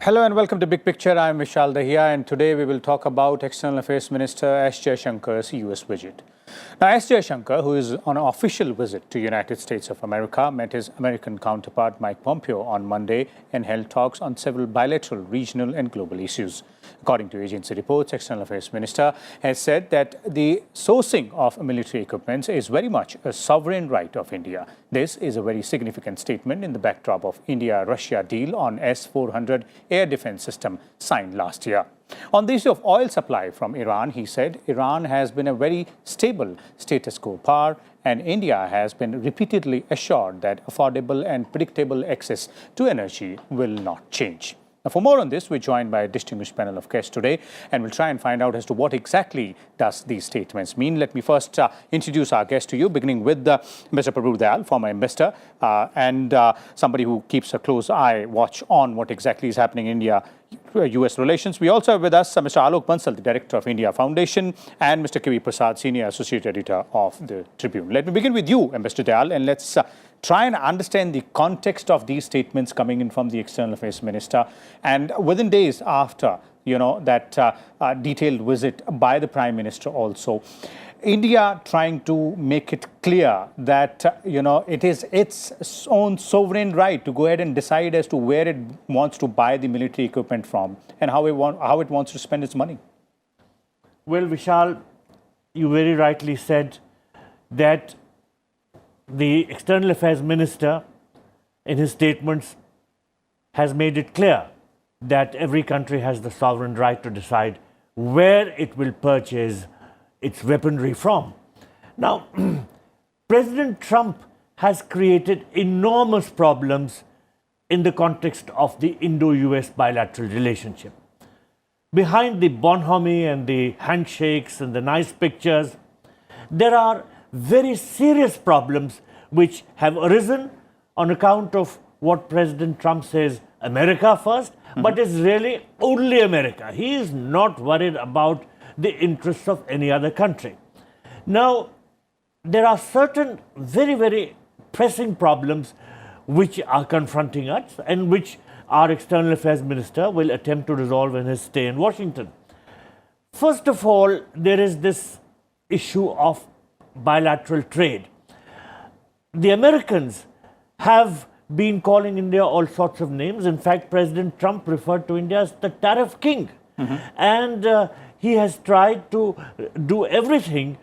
Hello and welcome to Big Picture. I'm Vishal Dahiya, and today we will talk about External Affairs Minister S. Jaishankar's US visit. Now, S. Jaishankar, who is on an official visit to United States of America, met his American counterpart Mike Pompeo on Monday and held talks on several bilateral, regional and global issues. According to agency reports, External Affairs Minister has said that the sourcing of military equipment is very much a sovereign right of India. This is a very significant statement in the backdrop of India-Russia deal on S-400 air defense system signed last year. On the issue of oil supply from Iran, he said Iran has been a very stable status quo power, and India has been repeatedly assured that affordable and predictable access to energy will not change. Now, for more on this, we're joined by a distinguished panel of guests today, and we'll try and find out as to what exactly does these statements mean. Let me first introduce our guest to you, beginning with Mr. Prabhu Dayal, former investor, and somebody who keeps a close watch on what exactly is happening in India-US relations. We also have with us Mr. Alok Bansal, the director of India Foundation, and Mr. Prasad, senior associate editor of the Tribune. Let me begin with you, Mr. Dayal, and let's try and understand the context of these statements coming in from the External Affairs Minister. And within days after, that detailed visit by the Prime Minister also, India trying to make it clear that, it is its own sovereign right to go ahead and decide as to where it wants to buy the military equipment from and how it wants to spend its money. Well, Vishal, you very rightly said that the External Affairs Minister, in his statements, has made it clear that every country has the sovereign right to decide where it will purchase its weaponry from. Now, President Trump has created enormous problems in the context of the Indo-US bilateral relationship. Behind the bonhomie and the handshakes and the nice pictures, there are very serious problems which have arisen on account of what President Trump says, America first, but it's really only America. He is not worried about the interests of any other country. Now, there are certain very, very pressing problems which are confronting us and which our External Affairs Minister will attempt to resolve in his stay in Washington. First of all, there is this issue of bilateral trade. The Americans have been calling India all sorts of names. In fact, President Trump referred to India as the tariff king. And he has tried to do everything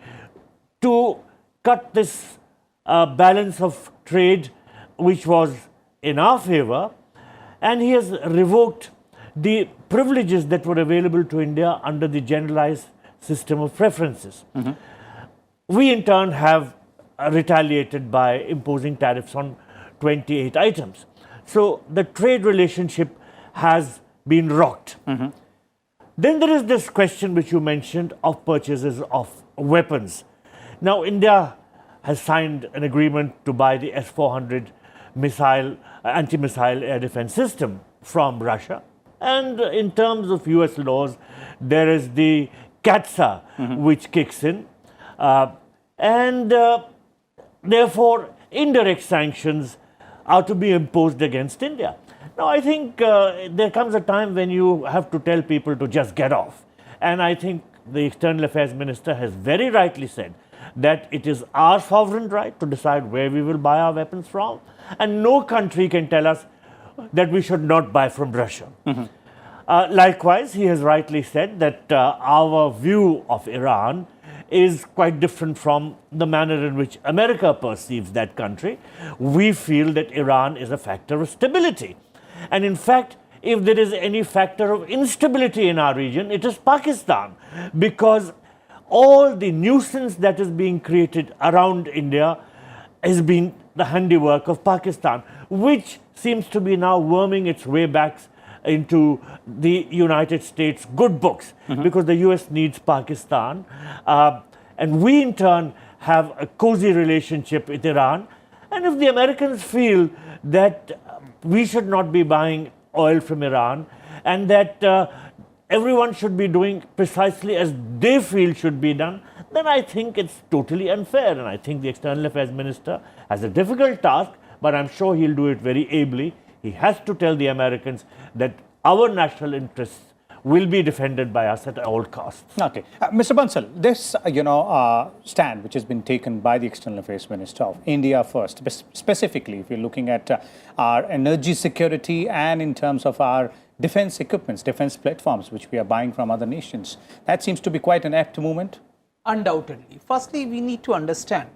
to cut this balance of trade which was in our favor, and he has revoked the privileges that were available to India under the generalized system of preferences. We in turn have retaliated by imposing tariffs on 28 items. So the trade relationship has been rocked. Then there is this question which you mentioned of purchases of weapons. Now, India has signed an agreement to buy the S-400 anti-missile air defense system from Russia. And in terms of US laws, there is the CATSA which kicks in. Therefore, indirect sanctions are to be imposed against India. Now, I think there comes a time when you have to tell people to just get off. And I think the External Affairs Minister has very rightly said that it is our sovereign right to decide where we will buy our weapons from. And no country can tell us that we should not buy from Russia. Likewise, he has rightly said that our view of Iran is quite different from the manner in which America perceives that country. We feel that Iran is a factor of stability. And in fact, if there is any factor of instability in our region, it is Pakistan, because all the nuisance that is being created around India has been the handiwork of Pakistan, which seems to be now worming its way back into the United States good books, because the US needs Pakistan. And we in turn have a cozy relationship with Iran. And if the Americans feel that we should not be buying oil from Iran and that everyone should be doing precisely as they feel should be done, then I think it's totally unfair. And I think the External Affairs Minister has a difficult task, but I'm sure he'll do it very ably. He has to tell the Americans that our national interests will be defended by us at all costs. Okay. Mr. Bansal, this, stand which has been taken by the External Affairs Minister of India first, specifically if you're looking at our energy security and in terms of our defense equipments, defense platforms, which we are buying from other nations, that seems to be quite an apt movement. Undoubtedly. Firstly, we need to understand,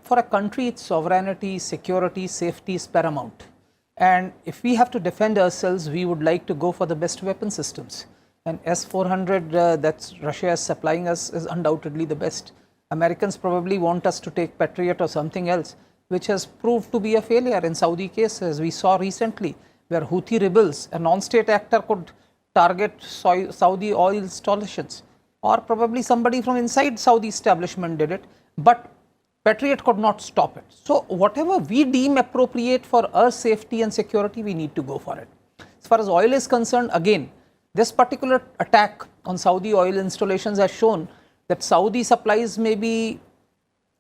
for a country, its sovereignty, security, safety is paramount. And if we have to defend ourselves, we would like to go for the best weapon systems. And S-400 that Russia is supplying us is undoubtedly the best. Americans probably want us to take Patriot or something else, which has proved to be a failure in Saudi case, as we saw recently, where Houthi rebels, a non-state actor, could target Saudi oil installations. Or probably somebody from inside Saudi establishment did it, but Patriot could not stop it. So whatever we deem appropriate for our safety and security, we need to go for it. As far as oil is concerned, again, this particular attack on Saudi oil installations has shown that Saudi supplies may be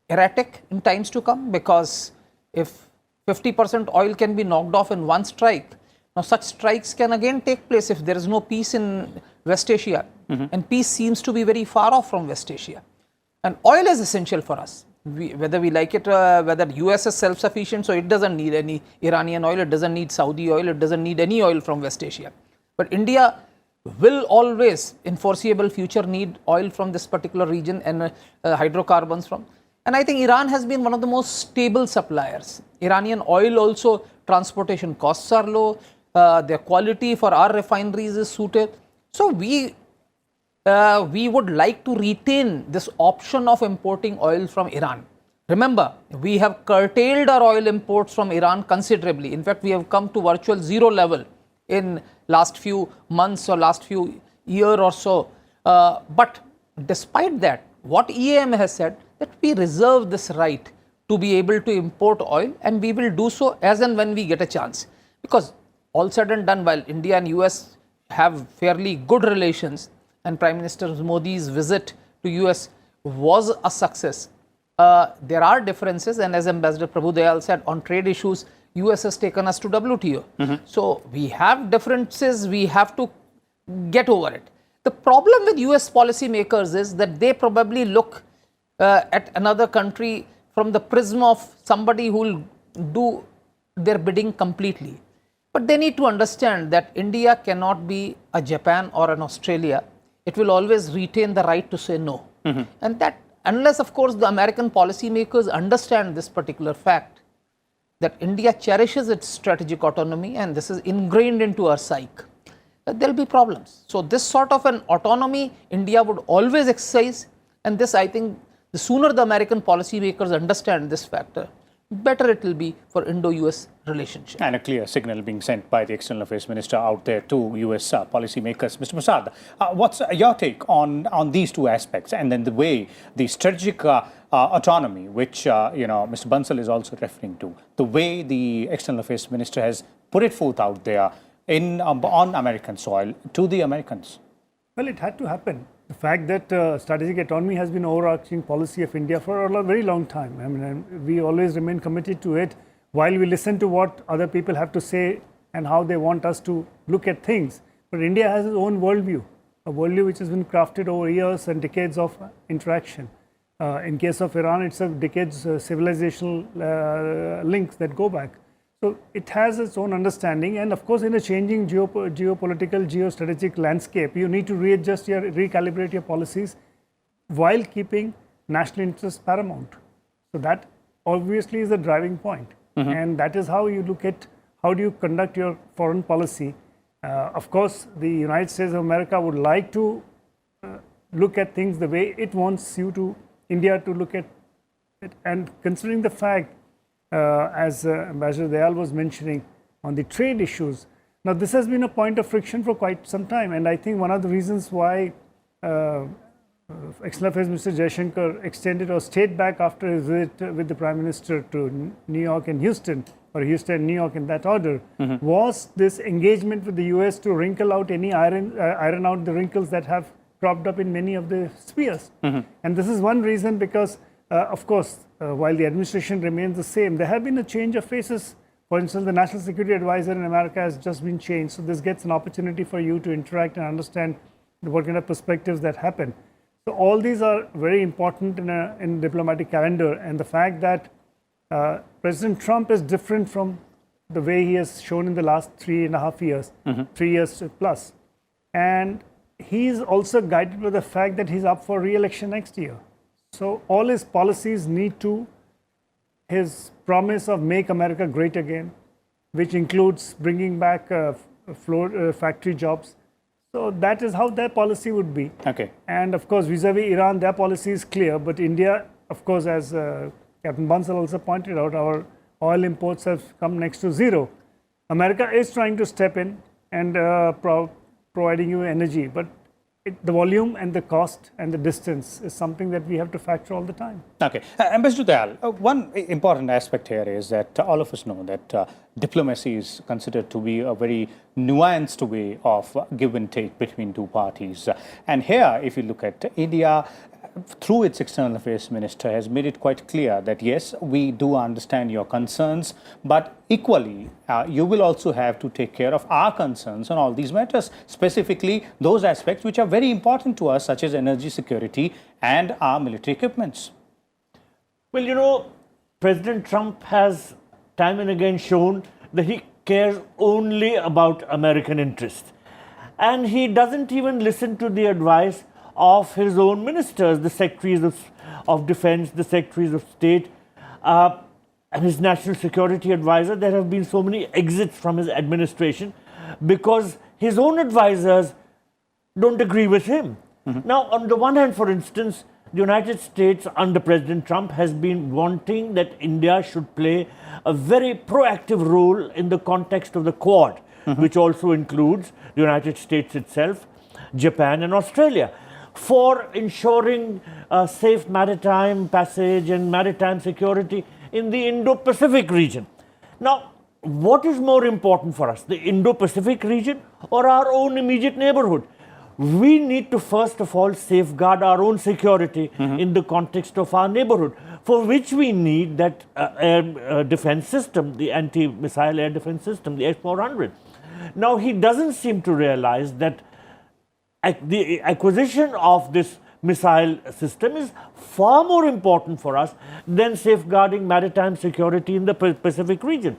erratic in times to come, because if 50% oil can be knocked off in one strike, now such strikes can again take place if there is no peace in West Asia. And peace seems to be very far off from West Asia. And oil is essential for us. Whether we like it, whether US is self-sufficient, so it doesn't need any Iranian oil, it doesn't need Saudi oil, it doesn't need any oil from West Asia. But India will always, in foreseeable future, need oil from this particular region and hydrocarbons from. And I think Iran has been one of the most stable suppliers. Iranian oil also, transportation costs are low, their quality for our refineries is suited. So we would like to retain this option of importing oil from Iran. Remember, we have curtailed our oil imports from Iran considerably. In fact, we have come to virtual zero level in last few months or last few year or so. But despite that, what EAM has said, that we reserve this right to be able to import oil, and we will do so as and when we get a chance. Because all said and done, while India and US have fairly good relations, and Prime Minister Modi's visit to US was a success, there are differences, and as Ambassador Prabhu Dayal said, on trade issues, US has taken us to WTO. So we have differences, we have to get over it. The problem with US policymakers is that they probably look at another country from the prism of somebody who will do their bidding completely. But they need to understand that India cannot be a Japan or an Australia. It will always retain the right to say no. And that, unless of course the American policymakers understand this particular fact, that India cherishes its strategic autonomy, and this is ingrained into our psyche, there will be problems. So this sort of an autonomy India would always exercise, and this, I think, the sooner the American policymakers understand this factor, better it will be for Indo-US relationship. And a clear signal being sent by the External Affairs Minister out there to US policymakers. Mr. Prasad, what's your take on these two aspects, and then the way the strategic autonomy, which Mr. Bansal is also referring to, the way the External Affairs Minister has put it forth out there on American soil to the Americans? Well, it had to happen. The fact that strategic autonomy has been overarching policy of India for a very long time. I mean, we always remain committed to it while we listen to what other people have to say and how they want us to look at things. But India has its own worldview, a worldview which has been crafted over years and decades of interaction. In case of Iran, it's a decades civilizational links that go back. So it has its own understanding, and of course in a changing geopolitical, geostrategic landscape, you need to recalibrate your policies while keeping national interests paramount. So that obviously is the driving point. And that is how you look at how do you conduct your foreign policy. Of course, the United States of America would like to look at things the way it wants India to look at it. And considering the fact, as Ambassador Dayal was mentioning, on the trade issues. Now, this has been a point of friction for quite some time, and I think one of the reasons why External Affairs Minister Jaishankar extended or stayed back after his visit with the Prime Minister to New York and Houston, or Houston and New York in that order, was this engagement with the US to wrinkle out iron out the wrinkles that have cropped up in many of the spheres. And this is one reason because, of course, while the administration remains the same, there have been a change of faces For instance, the National Security Advisor in America has just been changed. So this gets an opportunity for you to interact and understand what kind of perspectives that happen. So all these are very important in diplomatic calendar. And the fact that President Trump is different from the way he has shown in the last 3.5 years, 3 years plus. And he's also guided by the fact that he's up for re-election next year. So all his policies need to, his promise of make America great again, which includes bringing back factory jobs. So that is how their policy would be. Okay. And of course, vis-a-vis Iran, their policy is clear. But India, of course, as Captain Bansal also pointed out, our oil imports have come next to zero. America is trying to step in and providing you energy. But the volume and the cost and the distance is something that we have to factor all the time. Okay. Ambassador Dayal, one important aspect here is that all of us know that diplomacy is considered to be a very nuanced way of give and take between two parties. And here, if you look at India, through its external affairs minister, has made it quite clear that yes, we do understand your concerns, but equally, you will also have to take care of our concerns on all these matters, specifically those aspects which are very important to us, such as energy security and our military equipments. Well, you know, President Trump has time and again shown that he cares only about American interests. And he doesn't even listen to the advice of his own ministers, the secretaries of defense, the secretaries of state, and his national security advisor. There have been so many exits from his administration because his own advisors don't agree with him. Now, on the one hand, for instance, the United States under President Trump has been wanting that India should play a very proactive role in the context of the Quad, which also includes the United States itself, Japan and Australia, for ensuring safe maritime passage and maritime security in the Indo-Pacific region. Now, what is more important for us, the Indo-Pacific region or our own immediate neighborhood? We need to first of all safeguard our own security in the context of our neighborhood, for which we need that air defense system, the anti-missile air defense system, the S-400. Now, he doesn't seem to realize that the acquisition of this missile system is far more important for us than safeguarding maritime security in the Pacific region.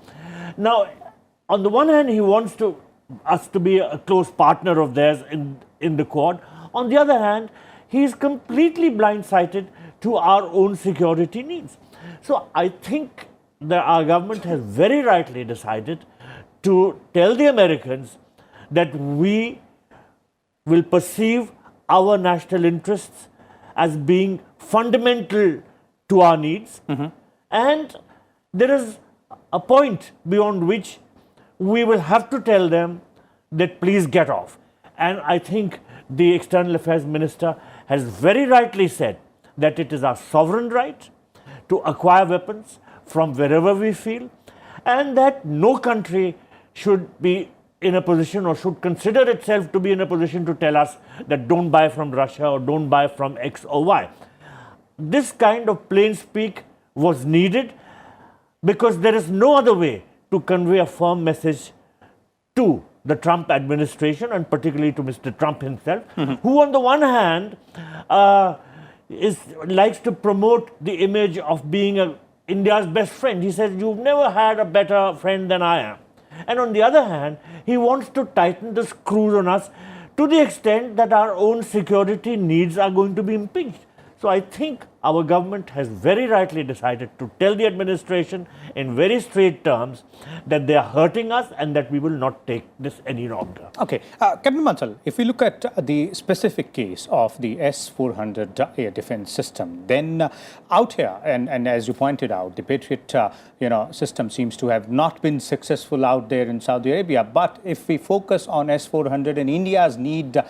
Now, on the one hand, he wants us to be a close partner of theirs in the Quad. On the other hand, he is completely blindsided to our own security needs. So I think that our government has very rightly decided to tell the Americans that we will perceive our national interests as being fundamental to our needs. And there is a point beyond which we will have to tell them that please get off. And I think the External Affairs Minister has very rightly said that it is our sovereign right to acquire weapons from wherever we feel, and that no country should be in a position or should consider itself to be in a position to tell us that don't buy from Russia or don't buy from X or Y. This kind of plain speak was needed because there is no other way to convey a firm message to the Trump administration and particularly to Mr. Trump himself, who on the one hand likes to promote the image of being India's best friend. He says, you've never had a better friend than I am. And on the other hand, he wants to tighten the screws on us to the extent that our own security needs are going to be impinged. So I think our government has very rightly decided to tell the administration in very straight terms that they are hurting us and that we will not take this any longer. Okay. Captain Bansal, if we look at the specific case of the S-400 air defense system, then out here, and as you pointed out, the Patriot system seems to have not been successful out there in Saudi Arabia. But if we focus on S-400 and India's need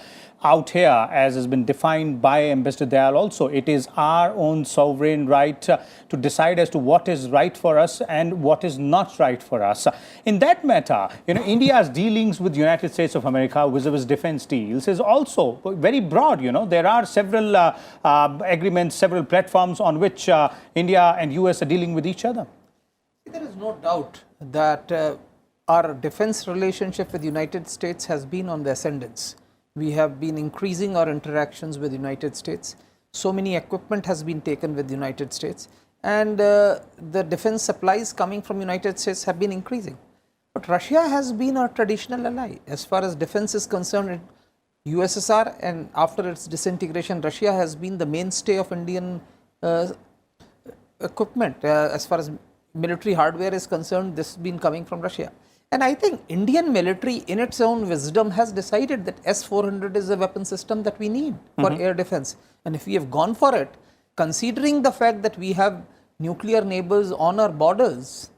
out here, as has been defined by Ambassador Dayal also, it is our own sovereign right to decide as to what is right for us and what is not right for us. In that matter, India's dealings with the United States of America vis-a-vis defense deals is also very broad. There are several agreements, several platforms on which India and US are dealing with each other. There is no doubt that our defense relationship with the United States has been on the ascendance. We have been increasing our interactions with the United States. So many equipment has been taken with the United States, and the defense supplies coming from United States have been increasing. But Russia has been our traditional ally. As far as defense is concerned, USSR and after its disintegration, Russia has been the mainstay of Indian equipment. As far as military hardware is concerned, this has been coming from Russia. And I think Indian military in its own wisdom has decided that S-400 is a weapon system that we need for air defense. And if we have gone for it, considering the fact that we have nuclear neighbors on our borders,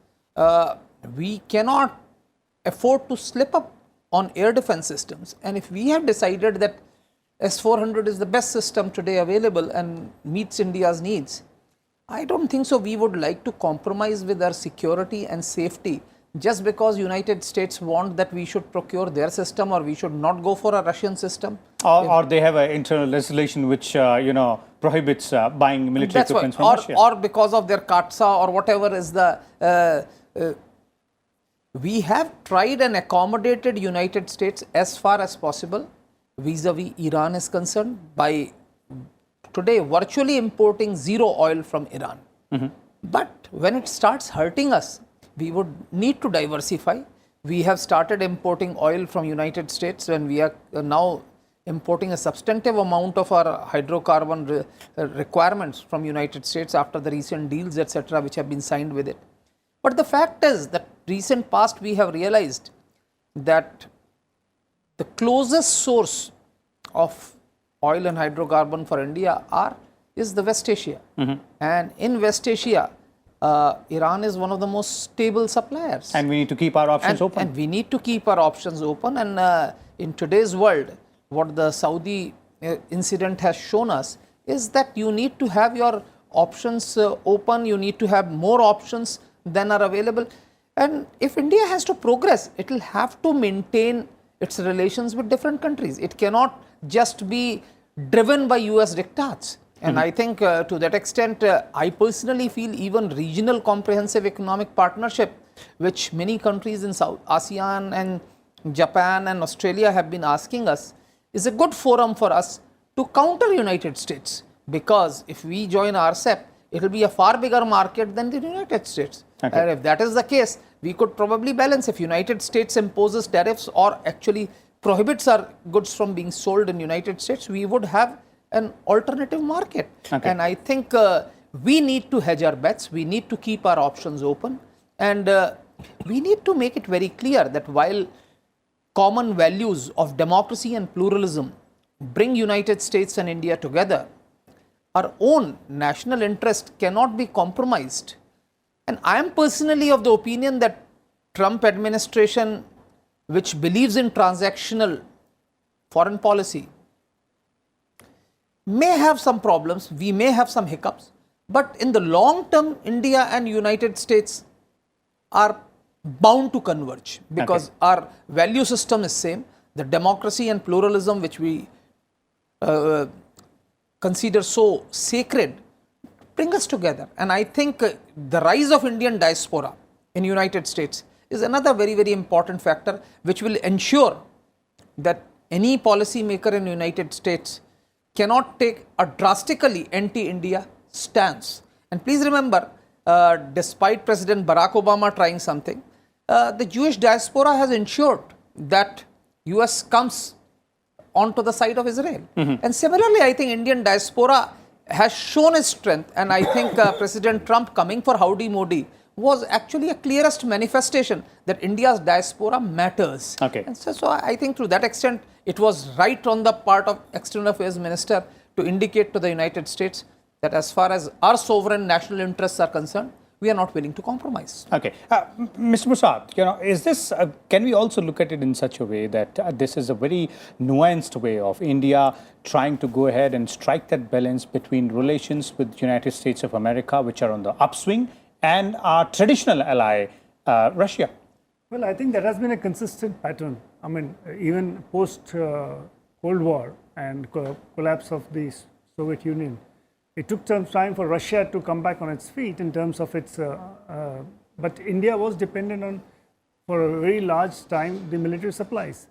we cannot afford to slip up on air defense systems. And if we have decided that S-400 is the best system today available and meets India's needs, I don't think so we would like to compromise with our security and safety just because United States want that we should procure their system or we should not go for a Russian system. Or they have an internal legislation which, prohibits buying military equipment from Russia. Or because of their CATSA or whatever is the... we have tried and accommodated United States as far as possible vis-a-vis Iran is concerned by today virtually importing zero oil from Iran. But when it starts hurting us, we would need to diversify. We have started importing oil from United States when we are now importing a substantive amount of our hydrocarbon requirements from United States after the recent deals, etc., which have been signed with it. But the fact is that recent past we have realized that the closest source of oil and hydrocarbon for India is the West Asia. And in West Asia, Iran is one of the most stable suppliers. And we need to keep our options open. And we need to keep our options open. And in today's world, what the Saudi incident has shown us is that you need to have your options open. You need to have more options than are available. And if India has to progress, it will have to maintain its relations with different countries. It cannot just be driven by US diktats. And I think to that extent, I personally feel even regional comprehensive economic partnership, which many countries in South ASEAN and Japan and Australia have been asking us, is a good forum for us to counter United States. Because if we join RCEP, it will be a far bigger market than the United States. And if that is the case, we could probably balance. If United States imposes tariffs or actually prohibits our goods from being sold in United States, we would have an alternative market. And I think we need to hedge our bets. We need to keep our options open. And we need to make it very clear that while common values of democracy and pluralism bring United States and India together, our own national interest cannot be compromised. And I am personally of the opinion that Trump administration, which believes in transactional foreign policy, may have some problems, we may have some hiccups, but in the long term, India and United States are bound to converge because our value system is same. The democracy and pluralism which we consider so sacred bring us together. And I think the rise of Indian diaspora in United States is another very, very important factor which will ensure that any policy maker in United States cannot take a drastically anti-India stance. And please remember, despite President Barack Obama trying something, the Jewish diaspora has ensured that US comes onto the side of Israel. And similarly, I think Indian diaspora has shown its strength, and I think President Trump coming for Howdy Modi was actually a clearest manifestation that India's diaspora matters. And so I think to that extent, it was right on the part of External Affairs Minister to indicate to the United States that as far as our sovereign national interests are concerned, we are not willing to compromise. Mr. Prasad, is this? Can we also look at it in such a way that this is a very nuanced way of India trying to go ahead and strike that balance between relations with the United States of America, which are on the upswing, and our traditional ally, Russia? Well, I think that has been a consistent pattern. I mean, even post-Cold War and collapse of the Soviet Union, it took some time for Russia to come back on its feet in terms of its But India was dependent on, for a very large time, the military supplies.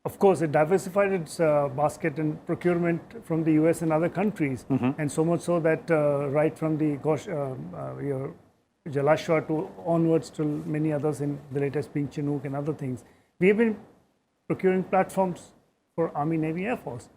Of course, it diversified its basket and procurement from the US and other countries, and so much so that right from the Jalashwa to onwards to many others, in the latest being Chinook and other things, we have been procuring platforms for Army, Navy, Air Force.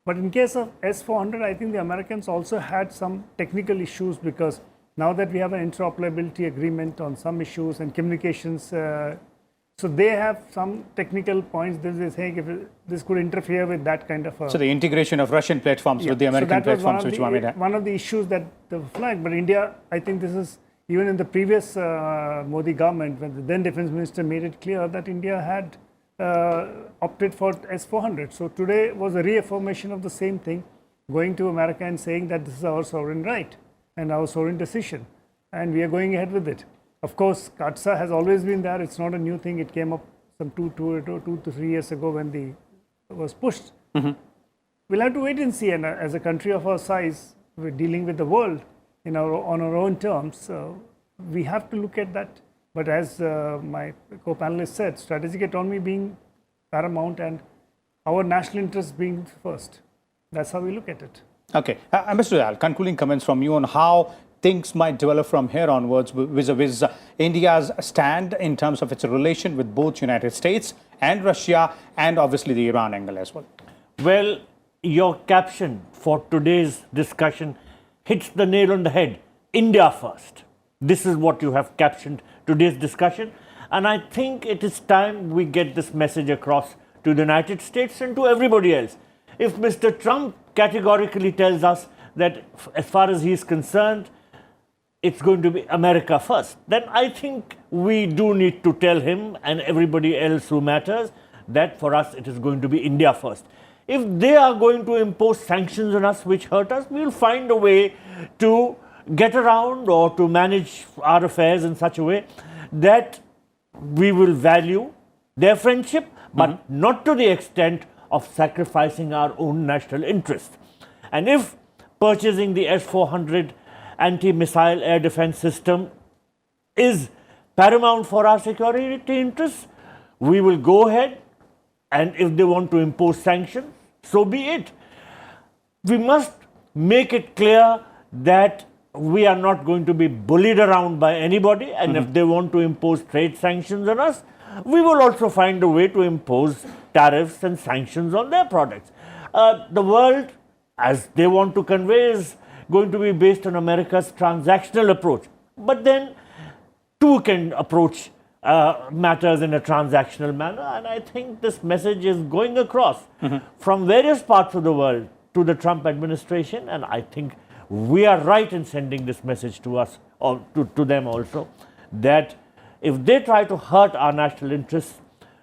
But in case of S-400, I think the Americans also had some technical issues, because now that we have an interoperability agreement on some issues and communications, so they have some technical points that they say if this could interfere with that kind of. So the integration of Russian platforms with the American platforms, which one of the issues that they flagged. But India, I think this is even in the previous Modi government, when the then defense minister made it clear that India had opted for S-400. So today was a reaffirmation of the same thing, going to America and saying that this is our sovereign right and our sovereign decision, and we are going ahead with it. Of course, CAATSA has always been there. It's not a new thing. It came up some two to 3 years ago when it was pushed. We'll have to wait and see. And as a country of our size, we're dealing with the world on our own terms. So we have to look at that. But as my co-panelist said, strategic autonomy being paramount and our national interests being first. That's how we look at it. Okay. Ambassador Dayal, concluding comments from you on how things might develop from here onwards vis-a-vis India's stand in terms of its relation with both United States and Russia, and obviously the Iran angle as well. Well, your caption for today's discussion hits the nail on the head. India first. This is what you have captioned today's discussion. And I think it is time we get this message across to the United States and to everybody else. If Mr. Trump categorically tells us that as far as he is concerned, it's going to be America first, then I think we do need to tell him and everybody else who matters that for us it is going to be India first. If they are going to impose sanctions on us which hurt us, we will find a way to get around or to manage our affairs in such a way that we will value their friendship, but not to the extent of sacrificing our own national interest. And if purchasing the S-400 anti-missile air defense system is paramount for our security interests, we will go ahead, and if they want to impose sanctions, so be it. We must make it clear that we are not going to be bullied around by anybody, and if they want to impose trade sanctions on us, we will also find a way to impose tariffs and sanctions on their products. The world, as they want to convey, is going to be based on America's transactional approach. But then, two can approach matters in a transactional manner, and I think this message is going across from various parts of the world to the Trump administration, and I think we are right in sending this message to us, or to them also, that if they try to hurt our national interests,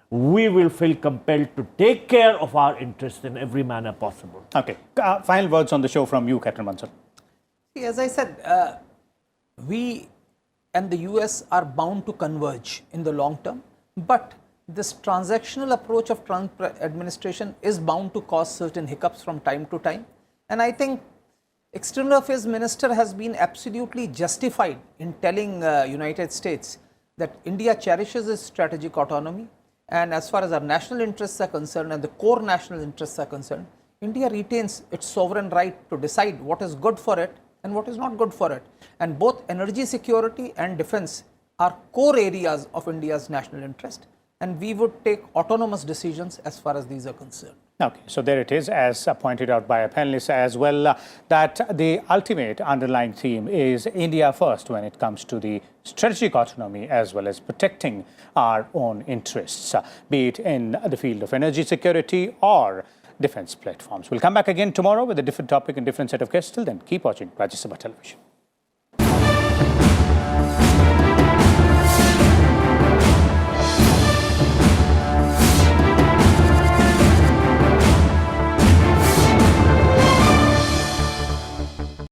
we will feel compelled to take care of our interests in every manner possible. Okay. Final words on the show from you, Captain Bansal. As I said, we and the US are bound to converge in the long term, but this transactional approach of Trump administration is bound to cause certain hiccups from time to time. And I think External Affairs Minister has been absolutely justified in telling United States that India cherishes its strategic autonomy, and as far as our national interests are concerned and the core national interests are concerned, India retains its sovereign right to decide what is good for it and what is not good for it. And both energy security and defense are core areas of India's national interest, and we would take autonomous decisions as far as these are concerned. Okay, so there it is, as pointed out by a panelist as well, that the ultimate underlying theme is India first when it comes to the strategic autonomy as well as protecting our own interests, be it in the field of energy security or defense platforms. We'll come back again tomorrow with a different topic and different set of guests. Till then, keep watching Rajya Sabha Television.